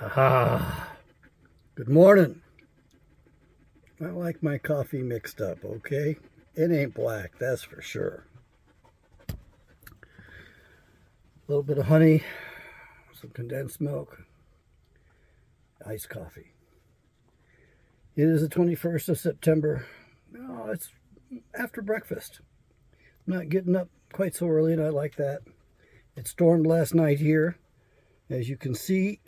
Ah, good morning. I like my coffee mixed up, okay? It ain't black, that's for sure. A little bit of honey, some condensed milk, iced coffee. It is the 21st of September. No, it's after breakfast. I'm not getting up quite so early, and I like that. It stormed last night here. As you can see,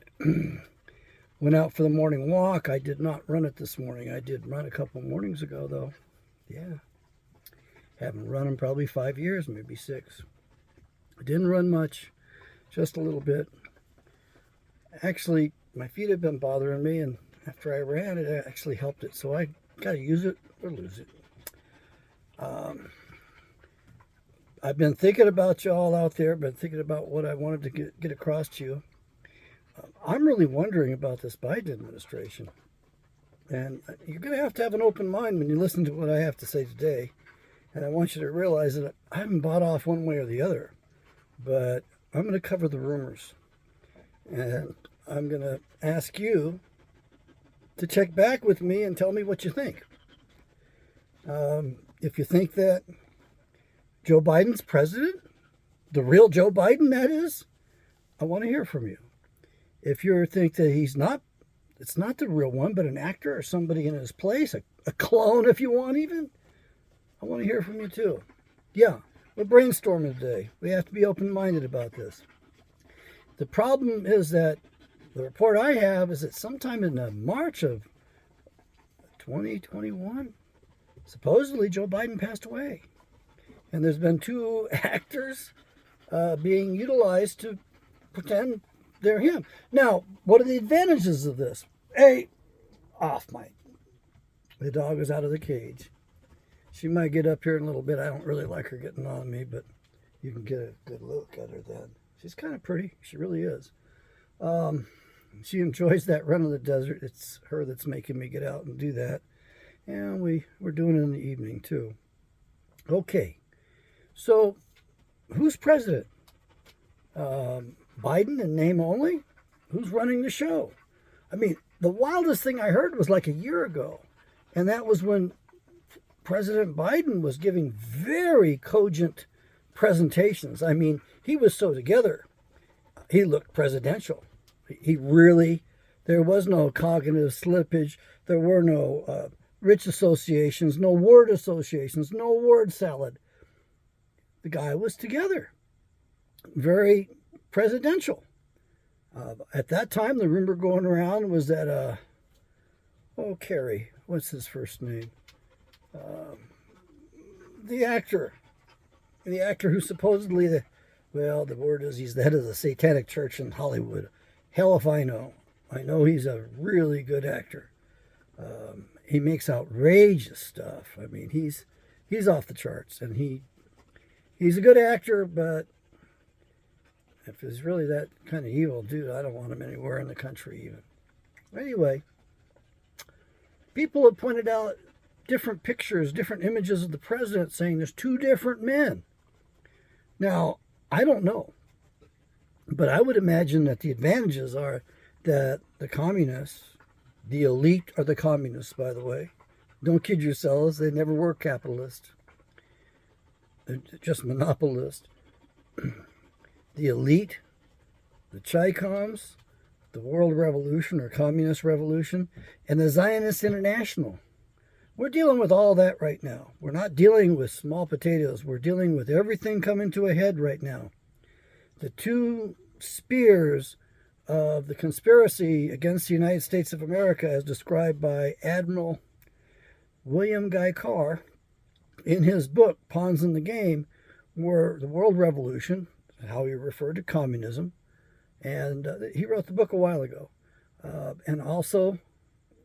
went out for the morning walk. I did not run it this morning. I did run a couple mornings ago, though. Yeah. Haven't run in probably 5 years, maybe 6. I didn't run much, just a little bit. Actually, my feet have been bothering me, and after I ran, it actually helped it. So I got to use it or lose it. I've been thinking about you all out there, been thinking about what I wanted to get across to you. I'm really wondering about this Biden administration. And you're going to have an open mind when you listen to what I have to say today. And I want you to realize that I haven't bought off one way or the other. But I'm going to cover the rumors. And I'm going to ask you to check back with me and tell me what you think. If you think that Joe Biden's president, the real Joe Biden, that is, I want to hear from you. If you think that he's not, it's not the real one, but an actor or somebody in his place, a clone if you want even, I want to hear from you too. Yeah, we're brainstorming today. We have to be open-minded about this. The problem is that the report I have is that sometime in March of 2021, supposedly Joe Biden passed away. And there's been 2 actors being utilized to pretend they're him. Now, what are the advantages of this? The dog is out of the cage. She might get up here in a little bit. I don't really like her getting on me, but you can get a good look at her then. She's kind of pretty. She really is. She enjoys that run in the desert. It's her that's making me get out and do that. And we're doing it in the evening too. Okay. So, who's president? Biden in name only? Who's running the show? I mean, the wildest thing I heard was like a year ago. And that was when President Biden was giving very cogent presentations. I mean, he was so together. He looked presidential. He really, there was no cognitive slippage. There were no rich associations, no word associations, no word salad. The guy was together. Very presidential. At that time, the rumor going around was that, Kerry, what's his first name? The actor who supposedly, the word is he's the head of the Satanic Church in Hollywood. Hell if I know. I know he's a really good actor. He makes outrageous stuff. I mean, he's off the charts, and he's a good actor, but if he's really that kind of evil dude, I don't want him anywhere in the country even. Anyway, people have pointed out different pictures, different images of the president saying there's 2 different men. Now, I don't know, but I would imagine that the advantages are that the communists, the elite are the communists, by the way. Don't kid yourselves, they never were capitalists. They're just monopolists. The elite, the Chi-Coms, the World Revolution or Communist Revolution, and the Zionist International. We're dealing with all that right now. We're not dealing with small potatoes. We're dealing with everything coming to a head right now. The 2 spears of the conspiracy against the United States of America, as described by Admiral William Guy Carr in his book, Pawns in the Game, were the World Revolution, how he referred to communism, and he wrote the book a while ago, and also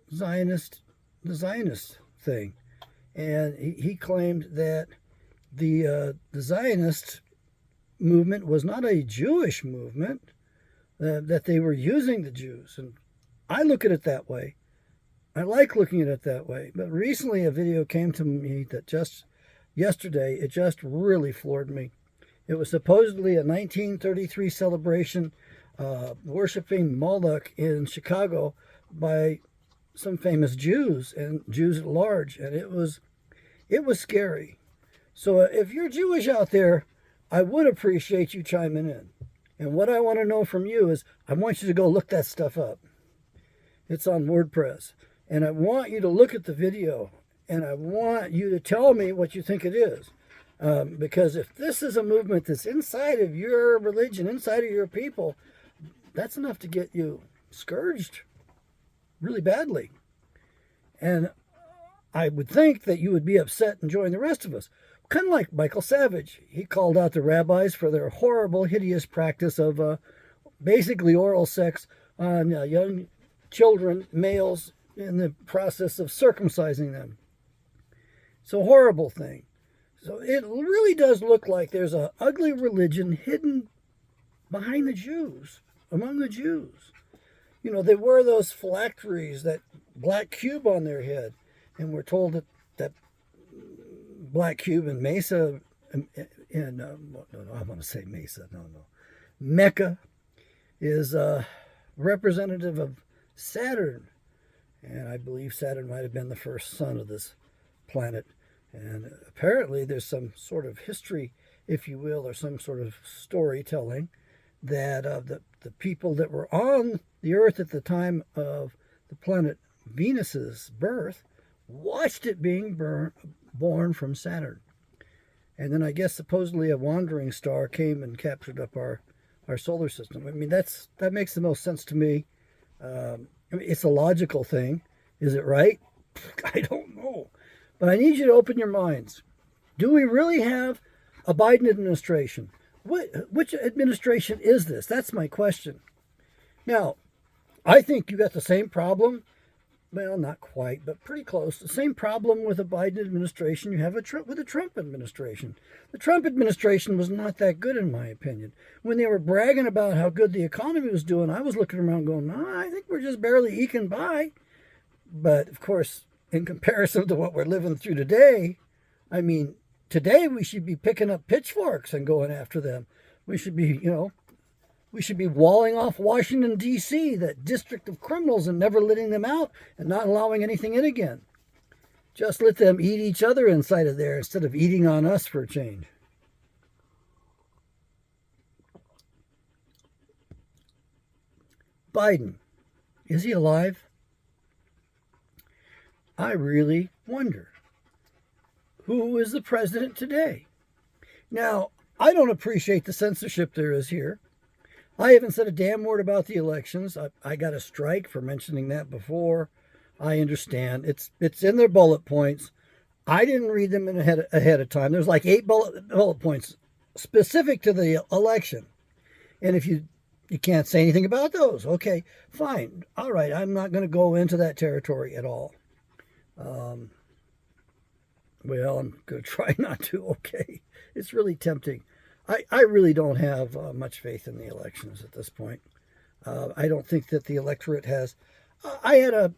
the Zionist thing, and he claimed that the Zionist movement was not a Jewish movement, that they were using the Jews, and I look at it that way. I like looking at it that way, but recently a video came to me that just yesterday, it just really floored me. It was supposedly a 1933 celebration worshiping Moloch in Chicago by some famous Jews and Jews at large, and it was scary. So if you're Jewish out there, I would appreciate you chiming in. And what I want to know from you is, I want you to go look that stuff up. It's on WordPress. And I want you to look at the video, and I want you to tell me what you think it is. Because if this is a movement that's inside of your religion, inside of your people, that's enough to get you scourged really badly. And I would think that you would be upset and join the rest of us. Kind of like Michael Savage. He called out the rabbis for their horrible, hideous practice of basically oral sex on young children, males, in the process of circumcising them. It's a horrible thing. So it really does look like there's an ugly religion hidden behind the Jews, among the Jews. You know, they wear those phylacteries, that black cube on their head, and we're told that black cube in Mesa, I want to say Mesa, Mecca, is representative of Saturn, and I believe Saturn might have been the first son of this planet. And apparently there's some sort of history, if you will, or some sort of storytelling that the people that were on the Earth at the time of the planet Venus's birth watched it being born from Saturn. And then I guess supposedly a wandering star came and captured up our solar system. I mean, that makes the most sense to me. I mean, it's a logical thing. Is it right? I don't know. But I need you to open your minds. Do we really have a Biden administration? Which administration is this? That's my question. Now, I think you got the same problem. Well, not quite, but pretty close. The same problem with a Biden administration you have with the Trump administration. The Trump administration was not that good, in my opinion. When they were bragging about how good the economy was doing, I was looking around going, nah, I think we're just barely eking by. But, of course, in comparison to what we're living through today, I mean, today we should be picking up pitchforks and going after them. We should be, we should be walling off Washington, D.C., that district of criminals, and never letting them out and not allowing anything in again. Just let them eat each other inside of there instead of eating on us for a change. Biden, is he alive? I really wonder. Who is the president today? Now, I don't appreciate the censorship there is here. I haven't said a damn word about the elections. I got a strike for mentioning that before. I understand. It's in their bullet points. I didn't read them ahead of time. There's like 8 bullet points specific to the election. And if you can't say anything about those, okay, fine. All right, I'm not going to go into that territory at all. Well, I'm going to try not to, okay. It's really tempting. I really don't have much faith in the elections at this point. I don't think that the electorate has... I had a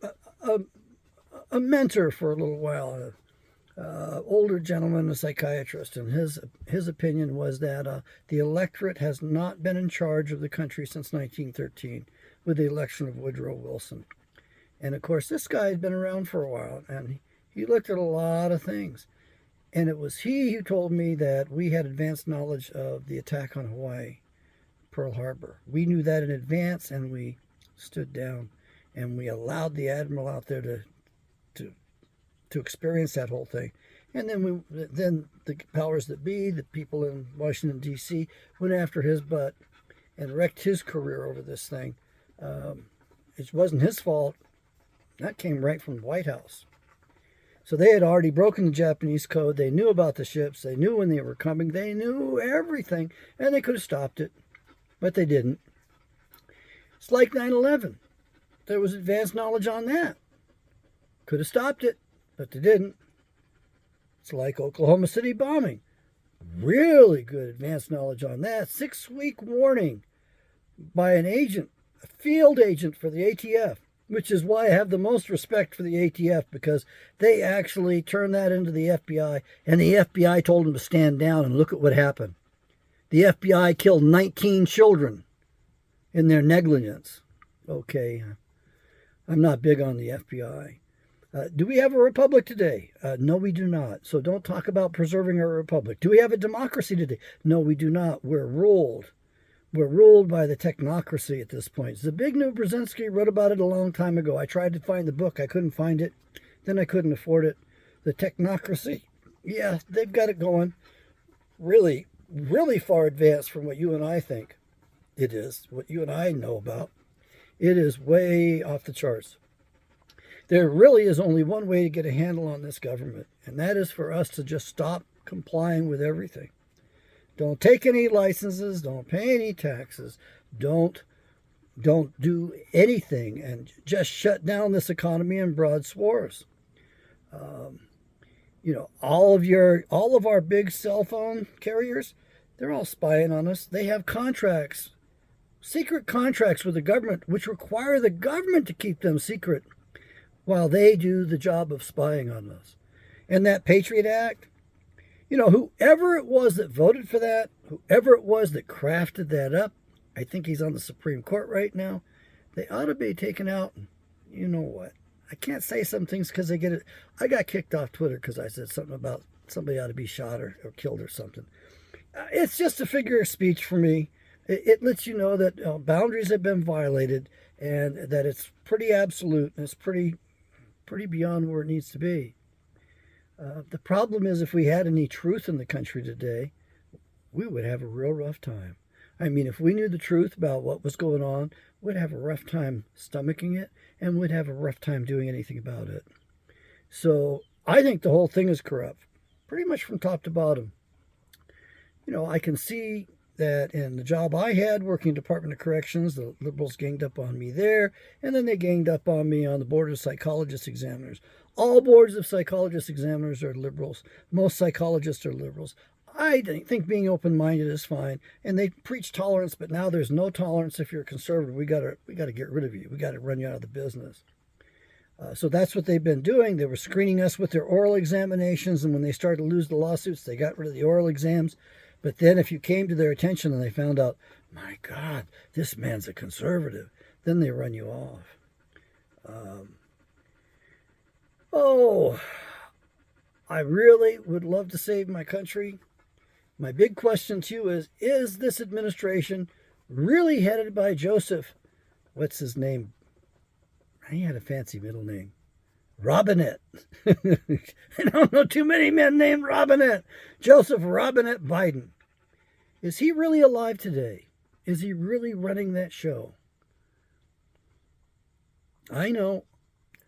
mentor for a little while, older gentleman, a psychiatrist, and his opinion was that the electorate has not been in charge of the country since 1913 with the election of Woodrow Wilson. And, of course, this guy had been around for a while, and he looked at a lot of things. And it was he who told me that we had advanced knowledge of the attack on Hawaii, Pearl Harbor. We knew that in advance, and we stood down, and we allowed the admiral out there to experience that whole thing. And then the powers that be, the people in Washington, D.C., went after his butt and wrecked his career over this thing. It wasn't his fault. That came right from the White House. So they had already broken the Japanese code. They knew about the ships. They knew when they were coming. They knew everything. And they could have stopped it. But they didn't. It's like 9/11. There was advanced knowledge on that. Could have stopped it, but they didn't. It's like Oklahoma City bombing. Really good advanced knowledge on that. 6-week warning by an agent, a field agent for the ATF. Which is why I have the most respect for the ATF, because they actually turned that into the FBI, and the FBI told them to stand down, and look at what happened. The FBI killed 19 children in their negligence. Okay, I'm not big on the FBI. Do we have a republic today? No, we do not. So don't talk about preserving our republic. Do we have a democracy today? No, we do not. We're ruled. We're ruled by the technocracy at this point. Zbigniew Brzezinski wrote about it a long time ago. I tried to find the book. I couldn't find it. Then I couldn't afford it. The technocracy. Yeah, they've got it going. Really, really far advanced from what you and I think it is, what you and I know about. It is way off the charts. There really is only one way to get a handle on this government, and that is for us to just stop complying with everything. Don't take any licenses, don't pay any taxes, don't do anything, and just shut down this economy in broad swaths. All of our big cell phone carriers, they're all spying on us. They have contracts, secret contracts with the government, which require the government to keep them secret while they do the job of spying on us. And that Patriot Act, whoever it was that voted for that, whoever it was that crafted that up, I think he's on the Supreme Court right now, they ought to be taken out. You know what? I can't say some things because they get it. I got kicked off Twitter because I said something about somebody ought to be shot or killed or something. It's just a figure of speech for me. It lets you know that boundaries have been violated and that it's pretty absolute and it's pretty beyond where it needs to be. The problem is if we had any truth in the country today, we would have a real rough time. I mean, if we knew the truth about what was going on, we'd have a rough time stomaching it and we'd have a rough time doing anything about it. So I think the whole thing is corrupt, pretty much from top to bottom. I can see that in the job I had working Department of Corrections, the liberals ganged up on me there, and then they ganged up on me on the Board of Psychologist Examiners. All boards of psychologist examiners are liberals. Most psychologists are liberals. I think being open-minded is fine, and they preach tolerance, but now there's no tolerance if you're a conservative. We got to get rid of you. We got to run you out of the business. So that's what they've been doing. They were screening us with their oral examinations, and when they started to lose the lawsuits, they got rid of the oral exams. But then if you came to their attention and they found out, my God, this man's a conservative, then they run you off. I really would love to save my country. My big question to you is this administration really headed by Joseph, what's his name? He had a fancy middle name. Robinette. I don't know too many men named Robinette. Joseph Robinette Biden. Is he really alive today? Is he really running that show? I know.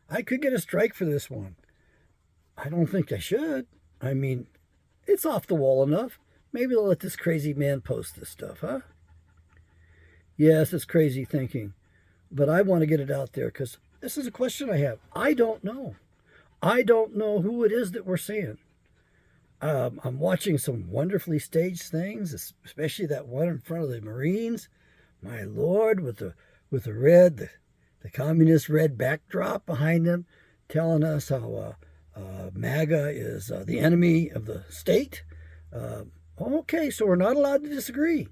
I could get a strike for this one. I don't think I should. I mean, it's off the wall enough. Maybe they'll let this crazy man post this stuff, huh? Yes, it's crazy thinking. But I want to get it out there because this is a question I have. I don't know. I don't know who it is that we're seeing. I'm watching some wonderfully staged things, especially that one in front of the Marines. My Lord, with the red, the communist red backdrop behind them, telling us how MAGA is the enemy of the state. Okay, so we're not allowed to disagree.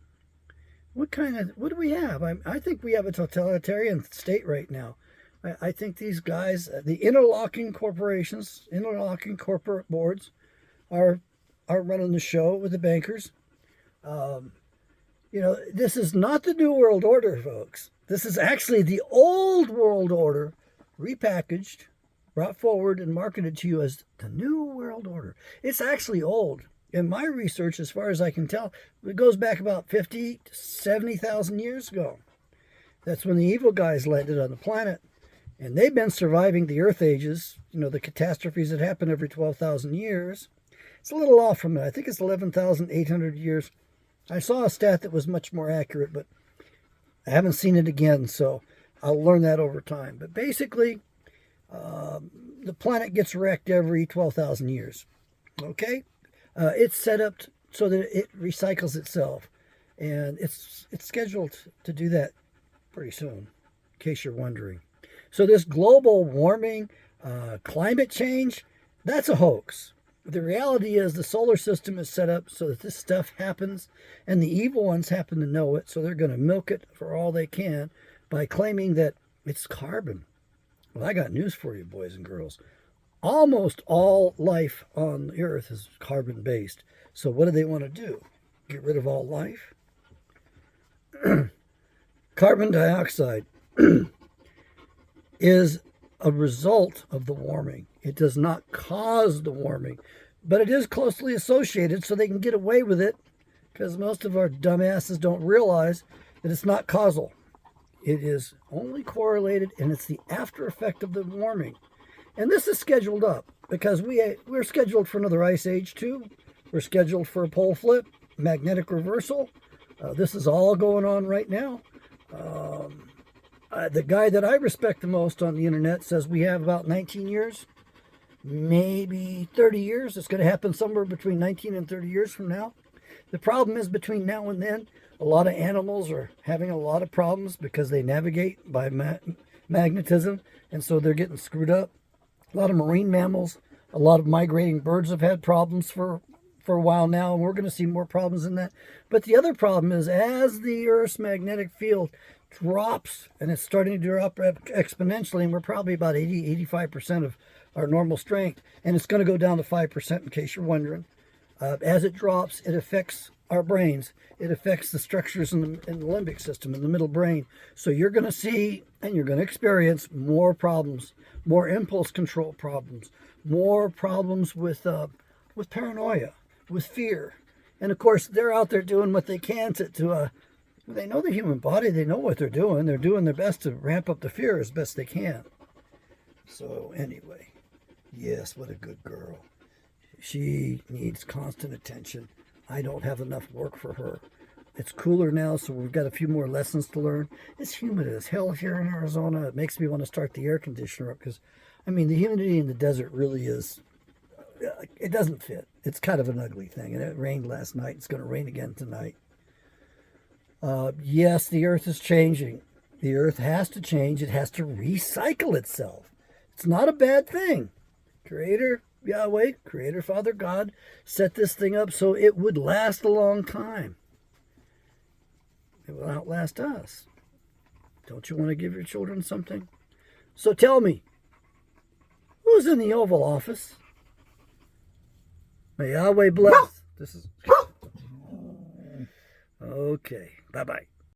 What do we have? I think we have a totalitarian state right now. I think these guys, the interlocking corporations, interlocking corporate boards, are running the show with the bankers. This is not the New World Order, folks. This is actually the old world order, repackaged, brought forward, and marketed to you as the New World Order. It's actually old. In my research, as far as I can tell, it goes back about 50 to 70,000 years ago. That's when the evil guys landed on the planet. And they've been surviving the Earth ages, the catastrophes that happen every 12,000 years. It's a little off from that. I think it's 11,800 years. I saw a stat that was much more accurate, but I haven't seen it again, so I'll learn that over time. But basically, the planet gets wrecked every 12,000 years. Okay? It's set up so that it recycles itself. And it's scheduled to do that pretty soon, in case you're wondering. So this global warming, climate change, that's a hoax. The reality is the solar system is set up so that this stuff happens, and the evil ones happen to know it, so they're going to milk it for all they can by claiming that it's carbon. Well, I got news for you, boys and girls. Almost all life on the earth is carbon-based. So what do they want to do? Get rid of all life? Carbon dioxide is a result of the warming. It does not cause the warming, but it is closely associated, so they can get away with it, because most of our dumbasses don't realize that it's not causal. It is only correlated, and it's the after effect of the warming. And this is scheduled up because we're scheduled for another ice age too. We're scheduled for a pole flip, magnetic reversal. This is all going on right now. The guy that I respect the most on the internet says we have about 19 years, maybe 30 years. It's going to happen somewhere between 19 and 30 years from now. The problem is between now and then, a lot of animals are having a lot of problems because they navigate by magnetism, and so they're getting screwed up. A lot of marine mammals, a lot of migrating birds have had problems for a while now, and we're going to see more problems in that. But the other problem is as the Earth's magnetic field drops, and it's starting to drop exponentially, and we're probably about 85% of our normal strength, and it's going to go down to 5% in case you're wondering. As it drops, it affects our brains. It affects the structures in the limbic system, in the middle brain. So you're going to see and you're going to experience more problems, more impulse control problems, more problems with paranoia, with fear. And of course, they're out there doing what they can to they know the human body. They know what they're doing. They're doing their best to ramp up the fear as best they can. So anyway, yes, what a good girl. She needs constant attention. I don't have enough work for her. It's cooler now, so we've got a few more lessons to learn. It's humid as hell here in Arizona. It makes me want to start the air conditioner up because, I mean, the humidity in the desert really is, it doesn't fit. It's kind of an ugly thing. And it rained last night. It's going to rain again tonight. Yes, the earth is changing. The earth has to change. It has to recycle itself. It's not a bad thing. Creator Yahweh, Creator Father God, set this thing up so it would last a long time. It will outlast us. Don't you want to give your children something? So tell me, who's in the Oval Office? May Yahweh bless. This is okay. Bye-bye.